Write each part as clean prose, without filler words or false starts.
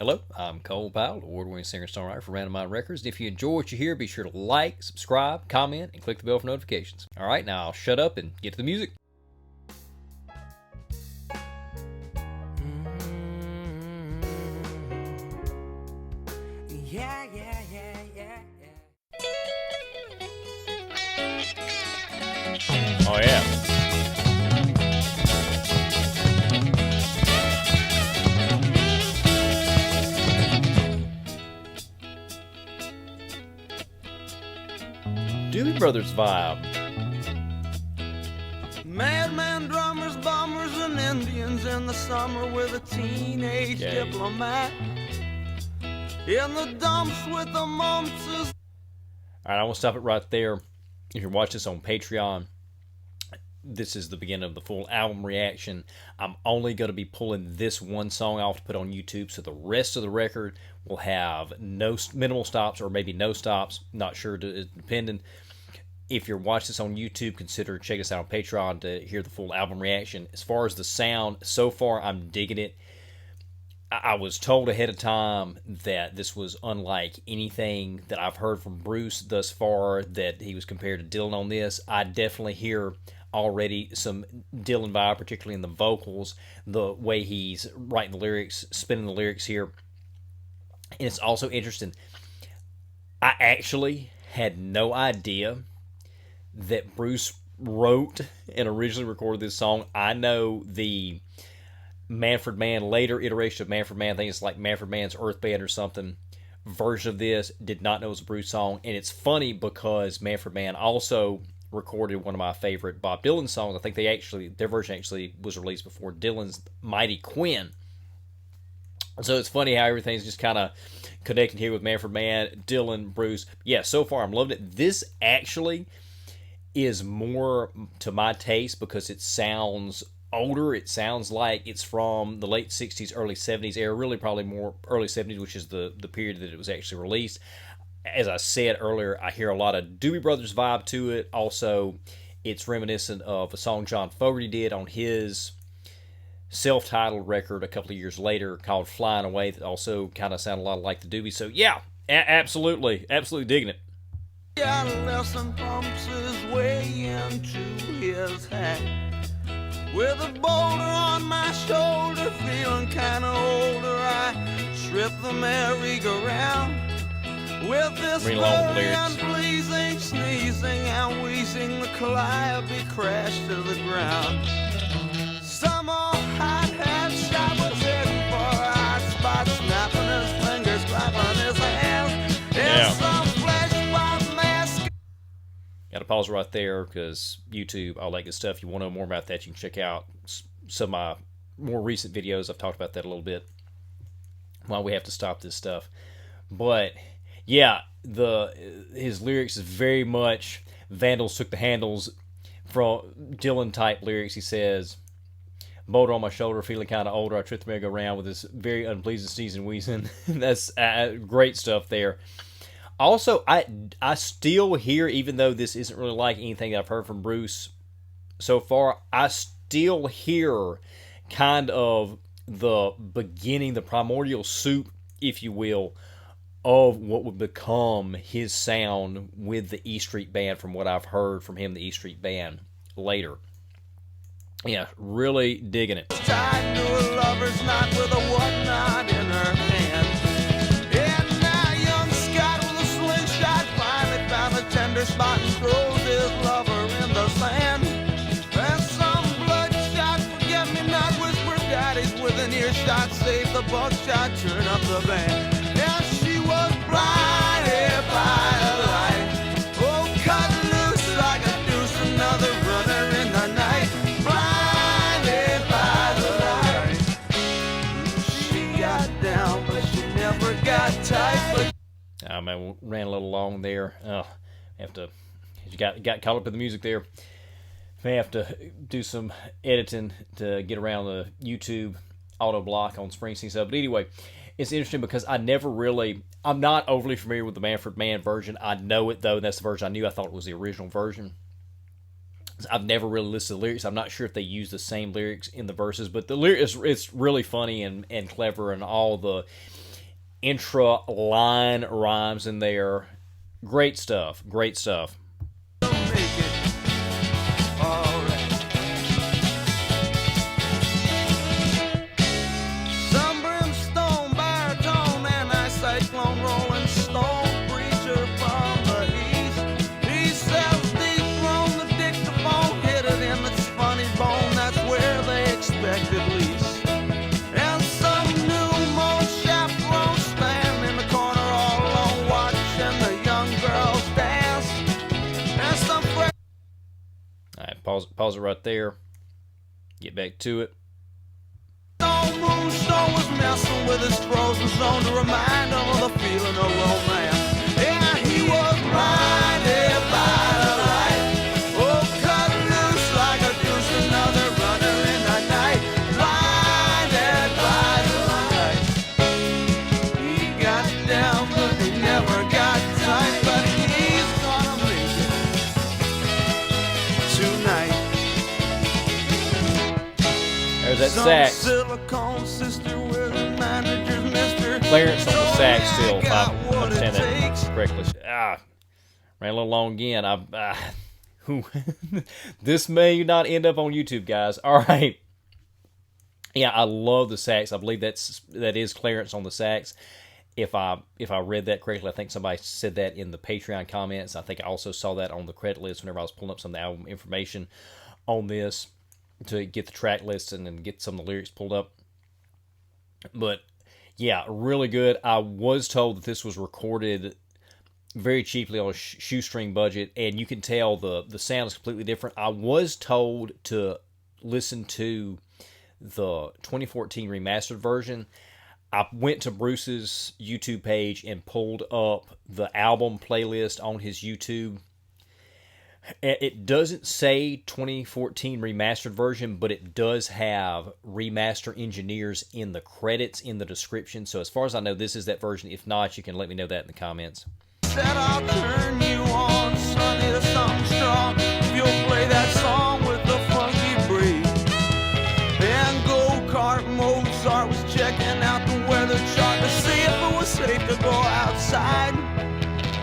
Hello, I'm Cole Powell, award-winning singer-songwriter for Random Mind Records. If you enjoy what you hear, be sure to like, subscribe, comment, and click the bell for notifications. All right, now I'll shut up and get to the music. Oh yeah. Doobie Brothers vibe. Madman drummers, bombers, and Indians in the summer with a teenage diplomat. In the dumps with the mumps. All right, I want to stop it right there. If you're watching this on Patreon, this is the beginning of the full album reaction. I'm only going to be pulling this one song off to put on YouTube, so the rest of the record will have no minimal stops or maybe no stops. Not sure, depending. If you're watching this on YouTube, consider checking us out on Patreon to hear the full album reaction. As far as the sound, so far I'm digging it. I was told ahead of time that this was unlike anything that I've heard from Bruce thus far, that he was compared to Dylan on this. I definitely hear already some Dylan vibe, particularly in the vocals, the way he's writing the lyrics, spinning the lyrics here. And it's also interesting. I actually had no idea that Bruce wrote and originally recorded this song. I know the Manfred Mann, later iteration of Manfred Mann, I think it's like Manfred Mann's Earth Band or something, version of this. Did not know it was a Bruce song. And it's funny because Manfred Mann also recorded one of my favorite Bob Dylan songs. I think their version actually was released before Dylan's Mighty Quinn. So it's funny how everything's just kind of connecting here with Manfred Mann, Dylan, Bruce. Yeah, so far I'm loving it. This actually is more to my taste because it sounds older. It sounds like it's from the late 60s, early 70s era, really probably more early 70s, which is the period that it was actually released. As I said earlier, I hear a lot of Doobie Brothers vibe to it. Also, it's reminiscent of a song John Fogerty did on his self-titled record a couple of years later called Flying Away, that also kind of sounded a lot like the Doobie. So yeah, absolutely digging it. Adolescent pumps his way into his hat. With a boulder on my shoulder, feeling kinda older, I trip the merry-go-round. With this blurry and pleasing, sneezing and wheezing, the calliope crashed to the ground. Some old hot-hat shot was heading for a hot spot, snapping his fingers, clapping his hands. Yeah. Some flesh-bomb mask. Got to pause right there because YouTube, all that good stuff. If you want to know more about that, you can check out some of my more recent videos. I've talked about that a little bit. Why we have to stop this stuff. But yeah, his lyrics is very much Vandals took the handles from Dylan type lyrics. He says, boulder on my shoulder, feeling kind of older, I tripped the merry-go-round with this very unpleasing sneezing wheezing. That's great stuff there. Also, I still hear, even though this isn't really like anything I've heard from Bruce so far, I still hear kind of the beginning, the primordial soup, if you will, of what would become his sound with the E Street Band, from what I've heard from him, the E Street Band, later. Yeah, really digging it. Tied to a lover's knot with a whatnot in her hand. And now young Scott with a slingshot finally found a tender spot and throws his lover in the sand. And some bloodshot forget-me-not whisper daddies with an earshot, save the buckshot, turn up the band. And she was blinded by a light. Oh, cut loose like a deuce, another runner in the night. Blinded by the light. She got down, but she never got tight. But Oh man, we ran a little long there. You got caught up in the music there. May have to do some editing to get around the YouTube auto block on Springsteen stuff. But anyway, it's interesting because I'm not overly familiar with the Manfred Mann version. I know it though, and that's the version I knew. I thought it was the original version. I've never really listened to the lyrics. I'm not sure if they use the same lyrics in the verses, but the lyrics, it's really funny and clever, and all the intra-line rhymes in there. Great stuff. Great stuff. Pause it right there. Get back to it. Moonstone was messing with his frozen zone to remind him of the feeling of romance. Yeah, he was blinded by the light. Oh, cut loose like a goose, another runner in the night. Blinded by the light. He got down, but he never got tight. But he's gonna make it tonight. There's that sax. Clarence on the sax still, if I understand that correctly. Ran a little long again. This may not end up on YouTube, guys. All right. Yeah, I love the sax. I believe that is Clarence on the sax. If I read that correctly, I think somebody said that in the Patreon comments. I think I also saw that on the credit list whenever I was pulling up some of the album information on this to get the track list and then get some of the lyrics pulled up. But yeah, really good. I was told that this was recorded very cheaply on a shoestring budget, and you can tell the sound is completely different. I was told to listen to the 2014 remastered version. I went to Bruce's YouTube page and pulled up the album playlist on his YouTube. It doesn't say 2014 remastered version, but it does have remaster engineers in the credits in the description. So as far as I know, this is that version. If not, you can let me know that in the comments. Said I'll turn you on, sonny, to something strong. You'll play that song with the funky breeze. And go-kart Mozart was checking out the weather chart to see if it was safe to go outside.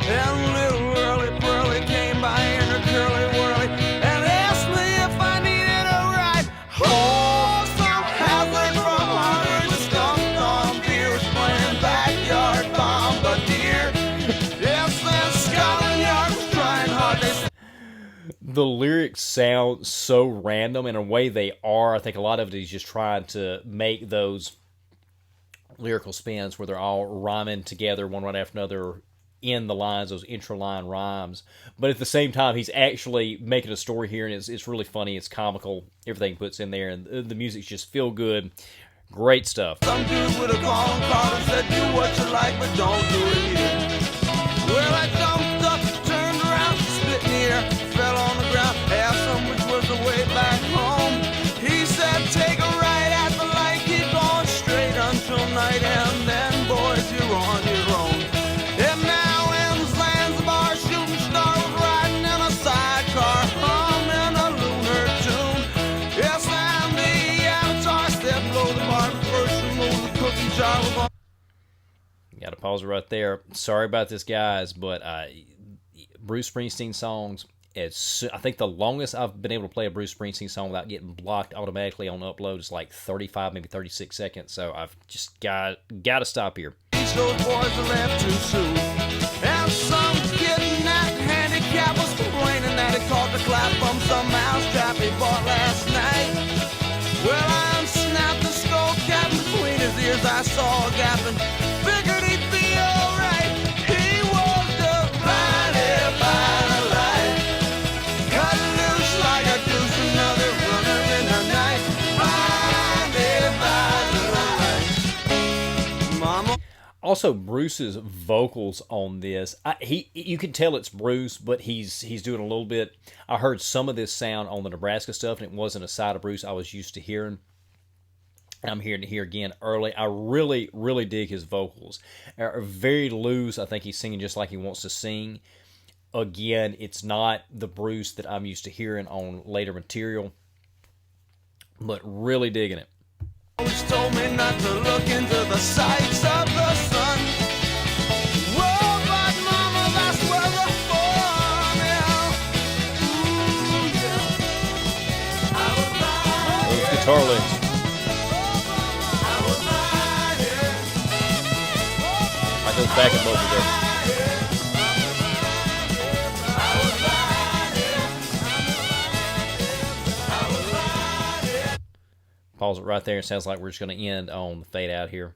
And little Whirly Pearly came by in her curly whirly and asked me if I needed a ride. Oh, some hazard from Harvard skunked on beers playing backyard bombardier. Yes, then Scotland Yard was trying hard. The lyrics sound so random in a way they are. I think a lot of it is just trying to make those lyrical spins where they're all rhyming together one right after another in the lines, those intra-line rhymes. But at the same time, he's actually making a story here, and it's really funny. It's comical, everything he puts in there, and the music's just feel good. Great stuff. Some dude with a calling card and said, do what you like, but don't do it here. Well, I jumped up, turned around, spit in the air, fell on the ground, asked him which was the way back home. He said, take a right at the light, keep going straight until night, and then, boys, you're on your own. And now ends lands the bar, shooting star was riding in a sidecar, humming a lunar tune. Yes, and the avatar stepped below the bar, first remove the cookie jar was on. Got to pause it right there. Sorry about this, guys, but Bruce Springsteen songs, I think the longest I've been able to play a Bruce Springsteen song without getting blocked automatically on upload is like 35, maybe 36 seconds. So I've just got to stop here. Those boys are left too soon. And some kid in that handicap was complaining that he caught the clap from some mousetrap he bought last night. Well, I unsnapped the skull cap between his ears. I saw a gap and figured he'd be alright. He was just blinded by the light. Cut loose like a goose, another runner in the night. Blinded by the light. Mama. Also, Bruce's vocals on this, you can tell it's Bruce, but he's doing a little bit. I heard some of this sound on the Nebraska stuff, and it wasn't a side of Bruce I was used to hearing. I'm hearing it here again early. I really, really dig his vocals. Are very loose. I think he's singing just like he wants to sing. Again, it's not the Bruce that I'm used to hearing on later material, but really digging it. Always told me not to look into the sights of the sun. guitar licks. I goes back and vocals there. Pause it right there. It sounds like we're just going to end on the fade out here.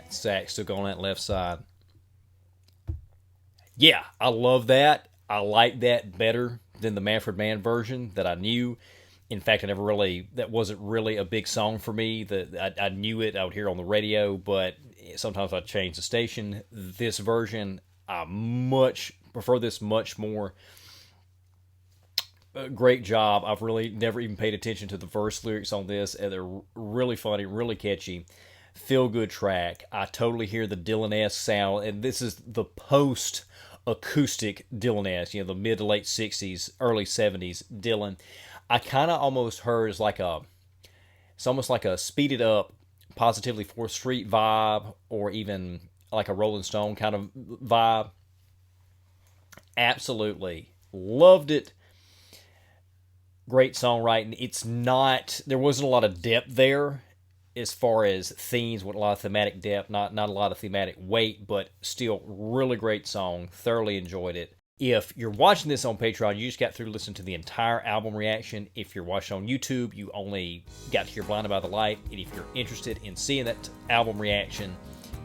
Sax still going on that left side. Yeah, I love that. I like that better than the Manfred Mann version that I knew. In fact, that wasn't really a big song for me. I knew it, I would hear it on the radio, but sometimes I'd change the station. This version, I much prefer this much more. Great job. I've really never even paid attention to the verse lyrics on this, and they're really funny, really catchy. Feel-good track. I totally hear the Dylan-esque sound, and this is the post-acoustic Dylan-esque, the mid to late 60s, early 70s Dylan. I kind of almost heard it's almost like a speeded up, Positively 4th Street vibe, or even like a Rolling Stone kind of vibe. Absolutely loved it. Great songwriting. There wasn't a lot of depth there as far as themes, with a lot of thematic depth, not a lot of thematic weight, but still really great song. Thoroughly enjoyed it. If you're watching this on Patreon, you just got through listening to the entire album reaction. If you're watching on YouTube, you only got to hear Blinded by the Light. And if you're interested in seeing that album reaction,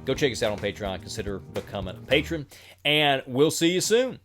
go check us out on Patreon. Consider becoming a patron. And we'll see you soon.